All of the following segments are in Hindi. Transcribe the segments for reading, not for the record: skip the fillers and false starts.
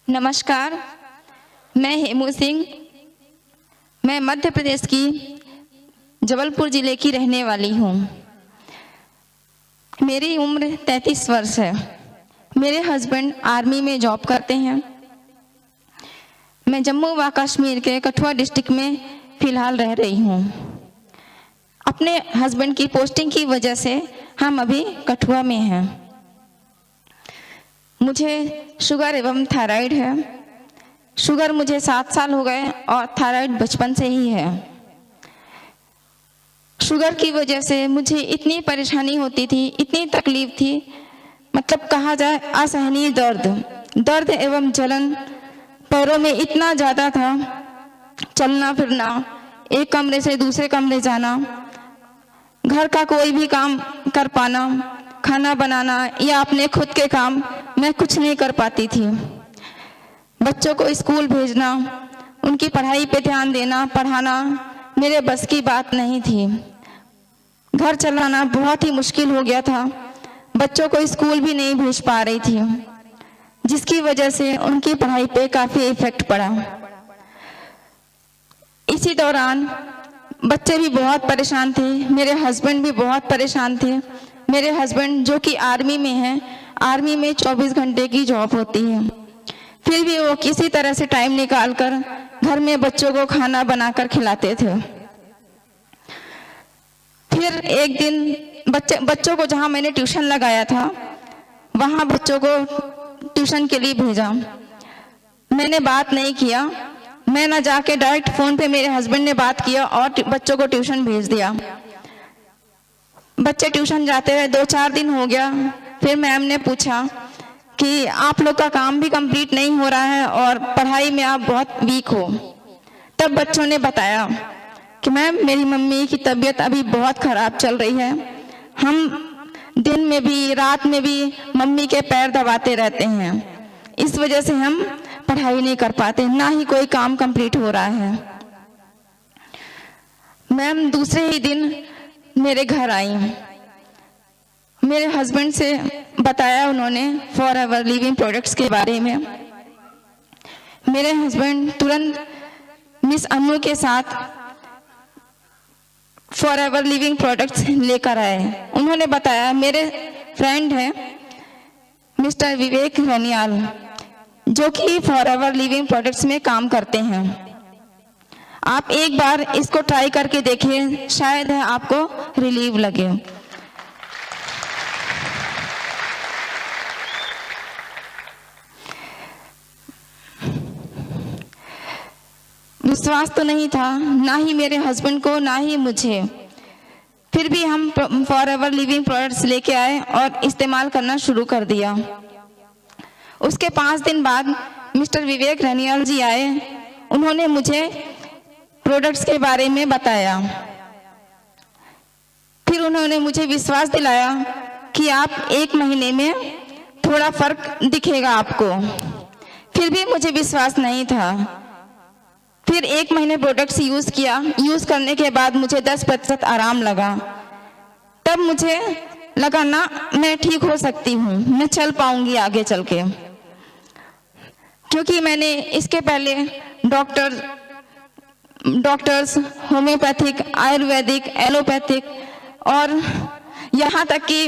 नमस्कार, मैं हेमू सिंह। मैं मध्य प्रदेश की जबलपुर ज़िले की रहने वाली हूँ। मेरी उम्र 33 वर्ष है। मेरे हस्बैंड आर्मी में जॉब करते हैं। मैं जम्मू व कश्मीर के कठुआ डिस्ट्रिक्ट में फ़िलहाल रह रही हूँ। अपने हस्बैंड की पोस्टिंग की वजह से हम अभी कठुआ में हैं। मुझे शुगर एवं थायराइड है। शुगर मुझे 7 साल हो गए और थायराइड बचपन से ही है। शुगर की वजह से मुझे इतनी परेशानी होती थी, इतनी तकलीफ थी, मतलब कहा जाए असहनीय दर्द एवं जलन पैरों में इतना ज़्यादा था। चलना फिरना, एक कमरे से दूसरे कमरे जाना, घर का कोई भी काम कर पाना, खाना बनाना या अपने खुद के काम मैं कुछ नहीं कर पाती थी। बच्चों को स्कूल भेजना, उनकी पढ़ाई पे ध्यान देना, पढ़ाना मेरे बस की बात नहीं थी। घर चलाना बहुत ही मुश्किल हो गया था। बच्चों को स्कूल भी नहीं भेज पा रही थी, जिसकी वजह से उनकी पढ़ाई पे काफ़ी इफेक्ट पड़ा। इसी दौरान बच्चे भी बहुत परेशान थे, मेरे हस्बैंड भी बहुत परेशान थे। मेरे हस्बैंड जो कि आर्मी में हैं, आर्मी में 24 घंटे की जॉब होती है, फिर भी वो किसी तरह से टाइम निकाल कर घर में बच्चों को खाना बनाकर खिलाते थे। फिर एक दिन बच्चों को जहाँ मैंने ट्यूशन लगाया था, वहाँ बच्चों को ट्यूशन के लिए भेजा। मैंने बात नहीं किया, मैं ना जाके डायरेक्ट फ़ोन पे मेरे हस्बैंड ने बात किया और बच्चों को ट्यूशन भेज दिया। बच्चे ट्यूशन जाते रहे, 2-4 दिन हो गया। फिर मैम ने पूछा कि आप लोग का काम भी कंप्लीट नहीं हो रहा है और पढ़ाई में आप बहुत वीक हो। तब बच्चों ने बताया कि मैम मेरी मम्मी की तबीयत अभी बहुत ख़राब चल रही है। हम दिन में भी रात में भी मम्मी के पैर दबाते रहते हैं, इस वजह से हम पढ़ाई नहीं कर पाते, ना ही कोई काम कंप्लीट हो रहा है। मैम दूसरे ही दिन मेरे घर आई। मेरे हस्बैंड से बताया उन्होंने फॉरएवर लिविंग प्रोडक्ट्स के बारे में। मेरे हस्बैंड तुरंत मिस अनु के साथ फॉरएवर लिविंग प्रोडक्ट्स लेकर आए। उन्होंने बताया, मेरे फ्रेंड हैं मिस्टर विवेक रनियाल, जो कि फॉरएवर लिविंग प्रोडक्ट्स में काम करते हैं। आप एक बार इसको ट्राई करके देखिए, शायद है आपको रिलीव लगे। विश्वास तो नहीं था, ना ही मेरे हस्बैंड को, ना ही मुझे। फिर भी हम फॉरएवर लिविंग प्रोडक्ट्स लेके आए और इस्तेमाल करना शुरू कर दिया। उसके 5 दिन बाद मिस्टर विवेक रनियाल जी आए। उन्होंने मुझे प्रोडक्ट्स के बारे में बताया। फिर उन्होंने मुझे विश्वास दिलाया कि आप 1 महीने में थोड़ा फर्क दिखेगा आपको। फिर भी मुझे विश्वास नहीं था। फिर 1 महीने प्रोडक्ट्स यूज़ किया। यूज़ करने के बाद मुझे 10% आराम लगा। तब मुझे लगा ना, मैं ठीक हो सकती हूँ, मैं चल पाऊंगी आगे चल के। क्योंकि मैंने इसके पहले डॉक्टर्स होम्योपैथिक, आयुर्वेदिक, एलोपैथिक और यहाँ तक कि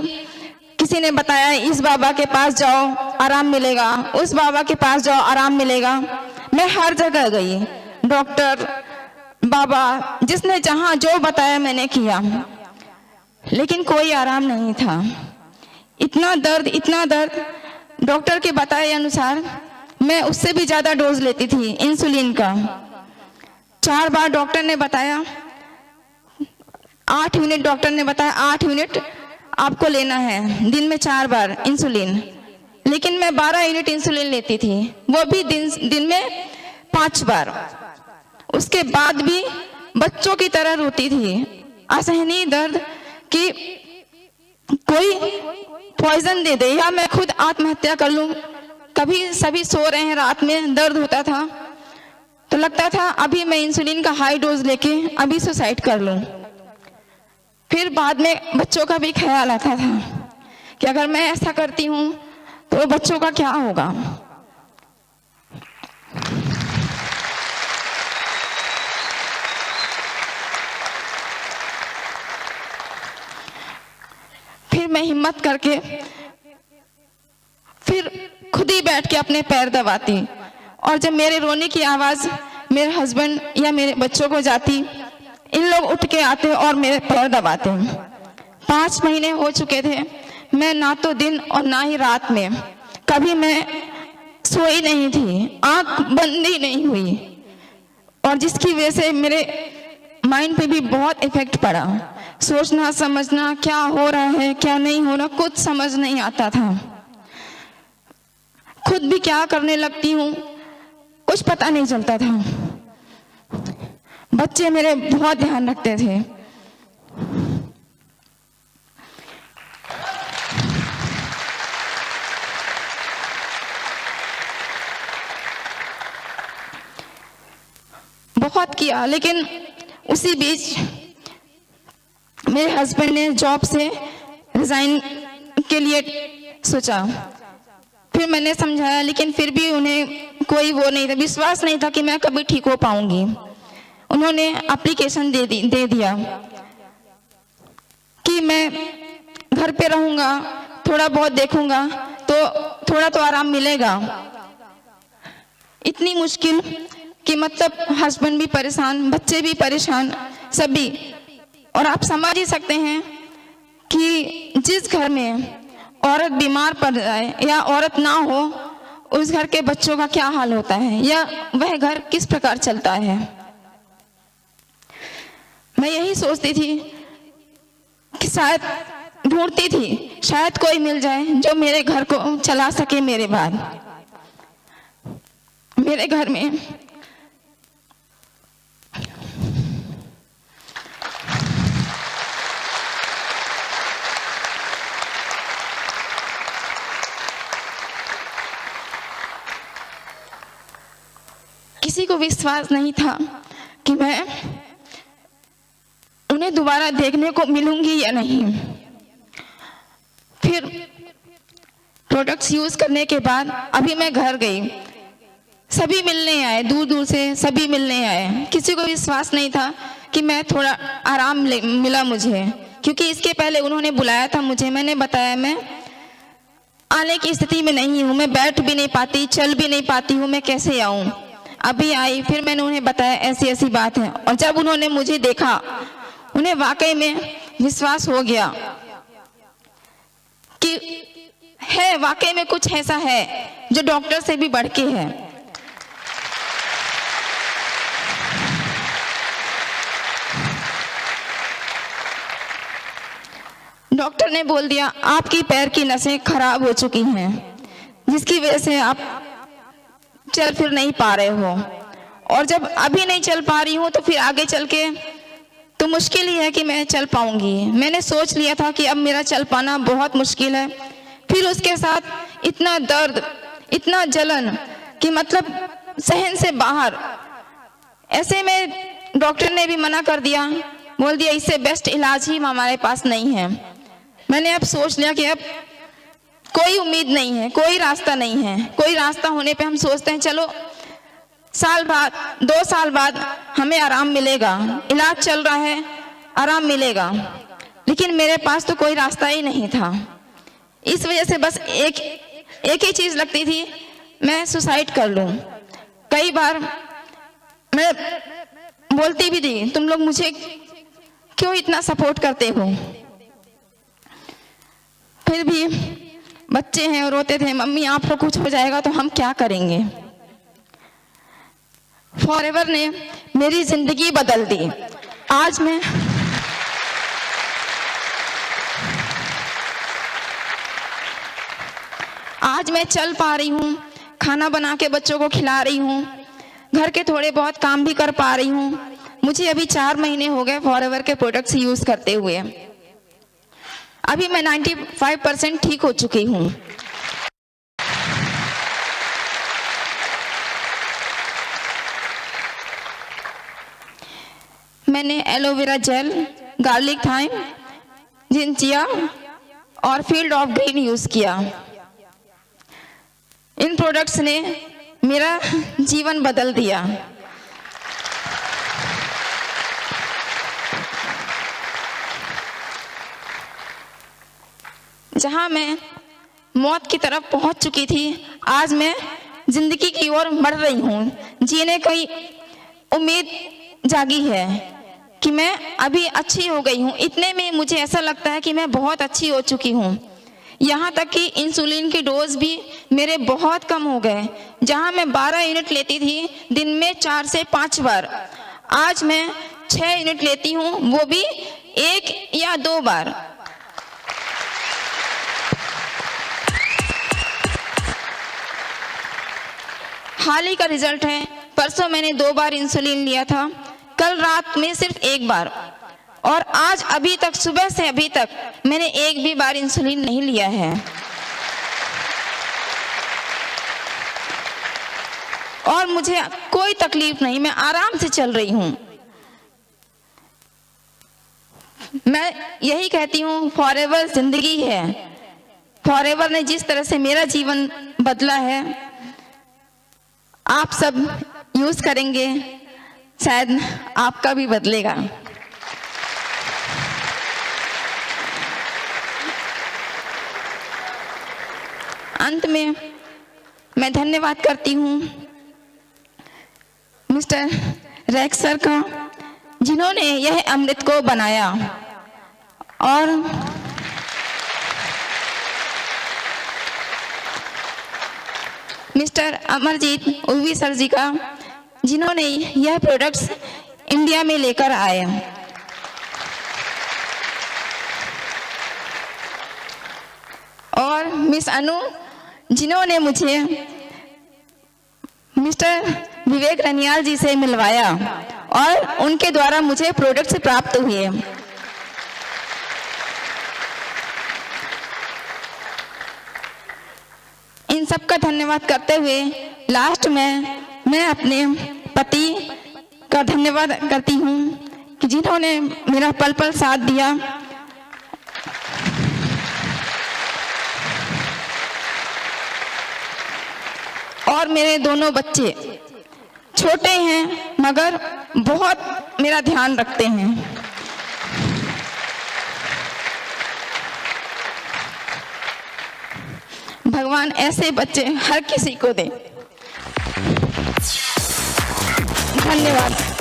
किसी ने बताया इस बाबा के पास जाओ आराम मिलेगा, उस बाबा के पास जाओ आराम मिलेगा। मैं हर जगह गई, डॉक्टर, बाबा, जिसने जहाँ जो बताया मैंने किया, लेकिन कोई आराम नहीं था। इतना दर्द। डॉक्टर के बताए अनुसार मैं उससे भी ज़्यादा डोज लेती थी इंसुलिन का। 4 बार डॉक्टर ने बताया, 8 यूनिट डॉक्टर ने बताया 8 यूनिट आपको लेना है, दिन में 4 बार इंसुलिन। लेकिन मैं 12 यूनिट इंसुलिन लेती थी, वो भी दिन में 5 बार। उसके बाद भी बच्चों की तरह रोती थी। असहनीय दर्द कि कोई पॉइजन दे दे या मैं खुद आत्महत्या कर लूं। कभी सभी सो रहे हैं, रात में दर्द होता था तो लगता था अभी मैं इंसुलिन का हाई डोज लेके अभी सुसाइड कर लूं। फिर बाद में बच्चों का भी ख्याल आता था कि अगर मैं ऐसा करती हूँ तो बच्चों का क्या होगा। मैं हिम्मत करके फिर खुद ही बैठ के अपने पैर दबाती, और जब मेरे रोने की आवाज़ मेरे हस्बैंड या मेरे बच्चों को जाती, इन लोग उठ के आते और मेरे पैर दबाते। 5 महीने हो चुके थे, मैं ना तो दिन और ना ही रात में कभी मैं सोई नहीं थी, आंख बंद ही नहीं हुई, और जिसकी वजह से मेरे माइंड पे भी बहुत इफेक्ट पड़ा। सोचना समझना क्या हो रहा है क्या नहीं हो रहा कुछ समझ नहीं आता था। खुद भी क्या करने लगती हूँ कुछ पता नहीं चलता था। बच्चे मेरे बहुत ध्यान रखते थे। बहुत किया, लेकिन उसी बीच मेरे हस्बैंड ने जॉब से रिजाइन के लिए सोचा। फिर मैंने समझाया, लेकिन फिर भी उन्हें कोई वो नहीं था, विश्वास नहीं था कि मैं कभी ठीक हो पाऊंगी। उन्होंने एप्लीकेशन दे दिया कि मैं घर पे रहूंगा, थोड़ा बहुत देखूंगा तो थोड़ा तो आराम मिलेगा। इतनी मुश्किल कि मतलब हस्बैंड भी परेशान, बच्चे भी परेशान, सभी। और आप समझ ही सकते हैं कि जिस घर में औरत बीमार पड़ जाए या औरत ना हो, उस घर के बच्चों का क्या हाल होता है या वह घर किस प्रकार चलता है। मैं यही सोचती थी कि शायद ढूंढती थी, शायद कोई मिल जाए जो मेरे घर को चला सके। मेरे बाद मेरे घर में किसी को विश्वास नहीं था कि मैं उन्हें दोबारा देखने को मिलूंगी या नहीं। फिर प्रोडक्ट्स यूज करने के बाद अभी मैं घर गई, सभी मिलने आए, दूर दूर से सभी मिलने आए। किसी को विश्वास नहीं था कि मैं थोड़ा आराम मिला मुझे, क्योंकि इसके पहले उन्होंने बुलाया था मुझे। मैंने बताया मैं आने की स्थिति में नहीं हूँ, मैं बैठ भी नहीं पाती, चल भी नहीं पाती हूँ, मैं कैसे आऊँ। अभी आई, फिर मैंने उन्हें बताया ऐसी ऐसी बात है, और जब उन्होंने मुझे देखा, उन्हें वाकई में विश्वास हो गया कि है, वाकई में कुछ ऐसा है जो डॉक्टर से भी बढ़ के है। डॉक्टर ने बोल दिया आपकी पैर की नसें खराब हो चुकी हैं, जिसकी वजह से आप चल फिर नहीं पा रहे हो, और जब अभी नहीं चल पा रही हूँ तो फिर आगे चल के तो मुश्किल ही है कि मैं चल पाऊंगी। मैंने सोच लिया था कि अब मेरा चल पाना बहुत मुश्किल है। फिर उसके साथ इतना दर्द, इतना जलन कि मतलब सहन से बाहर। ऐसे में डॉक्टर ने भी मना कर दिया, बोल दिया इससे बेस्ट इलाज ही हमारे पास नहीं है। मैंने अब सोच लिया कि अब कोई उम्मीद नहीं है, कोई रास्ता नहीं है। कोई रास्ता होने पे हम सोचते हैं चलो साल बाद 2 साल बाद हमें आराम मिलेगा, इलाज चल रहा है, आराम मिलेगा, लेकिन मेरे पास तो कोई रास्ता ही नहीं था। इस वजह से बस एक ही चीज लगती थी, मैं सुसाइड कर लूं। कई बार मैं बोलती भी थी तुम लोग मुझे क्यों इतना सपोर्ट करते हो, फिर भी बच्चे हैं और रोते थे मम्मी आपको कुछ हो जाएगा तो हम क्या करेंगे। फॉरएवर ने मेरी जिंदगी बदल दी। आज मैं चल पा रही हूँ, खाना बना के बच्चों को खिला रही हूँ, घर के थोड़े बहुत काम भी कर पा रही हूँ। मुझे अभी 4 महीने हो गए फॉरएवर के प्रोडक्ट्स यूज करते हुए। अभी मैं 95% ठीक हो चुकी हूँ। मैंने एलोवेरा जेल, गार्लिक थाइम, जिंचिया और फील्ड ऑफ ग्रीन यूज किया। इन प्रोडक्ट्स ने मेरा जीवन बदल दिया। जहां मैं मौत की तरफ पहुंच चुकी थी, आज मैं जिंदगी की ओर बढ़ रही हूं। जीने की उम्मीद जागी है कि मैं अभी अच्छी हो गई हूं। इतने में मुझे ऐसा लगता है कि मैं बहुत अच्छी हो चुकी हूं। यहाँ तक कि इंसुलिन की डोज भी मेरे बहुत कम हो गए। जहाँ मैं 12 यूनिट लेती थी दिन में 4 से 5 बार, आज मैं 6 यूनिट लेती हूँ, वो भी 1 या 2 बार। हाल ही का रिजल्ट है, परसों मैंने 2 बार इंसुलिन लिया था, कल रात में सिर्फ 1 बार, और आज अभी तक सुबह से अभी तक मैंने 1 भी बार इंसुलिन नहीं लिया है। और मुझे कोई तकलीफ नहीं, मैं आराम से चल रही हूँ। मैं यही कहती हूँ, फॉरएवर जिंदगी है। फॉरएवर ने जिस तरह से मेरा जीवन बदला है, आप सब यूज करेंगे, शायद आपका भी बदलेगा। अंत में मैं धन्यवाद करती हूँ मिस्टर रैक्स सर का, जिन्होंने यह अमृत को बनाया, और मिस्टर अमरजीत उर्वी सर जी का, जिन्होंने यह प्रोडक्ट्स इंडिया में लेकर आए, और मिस अनु, जिन्होंने मुझे मिस्टर विवेक रनियाल जी से मिलवाया और उनके द्वारा मुझे प्रोडक्ट्स प्राप्त हुए। इन सबका धन्यवाद करते हुए लास्ट में मैं अपने पति का धन्यवाद करती हूँ कि जिन्होंने मेरा पल पल साथ दिया, और मेरे दोनों बच्चे छोटे हैं मगर बहुत मेरा ध्यान रखते हैं। भगवान ऐसे बच्चे हर किसी को दे। धन्यवाद।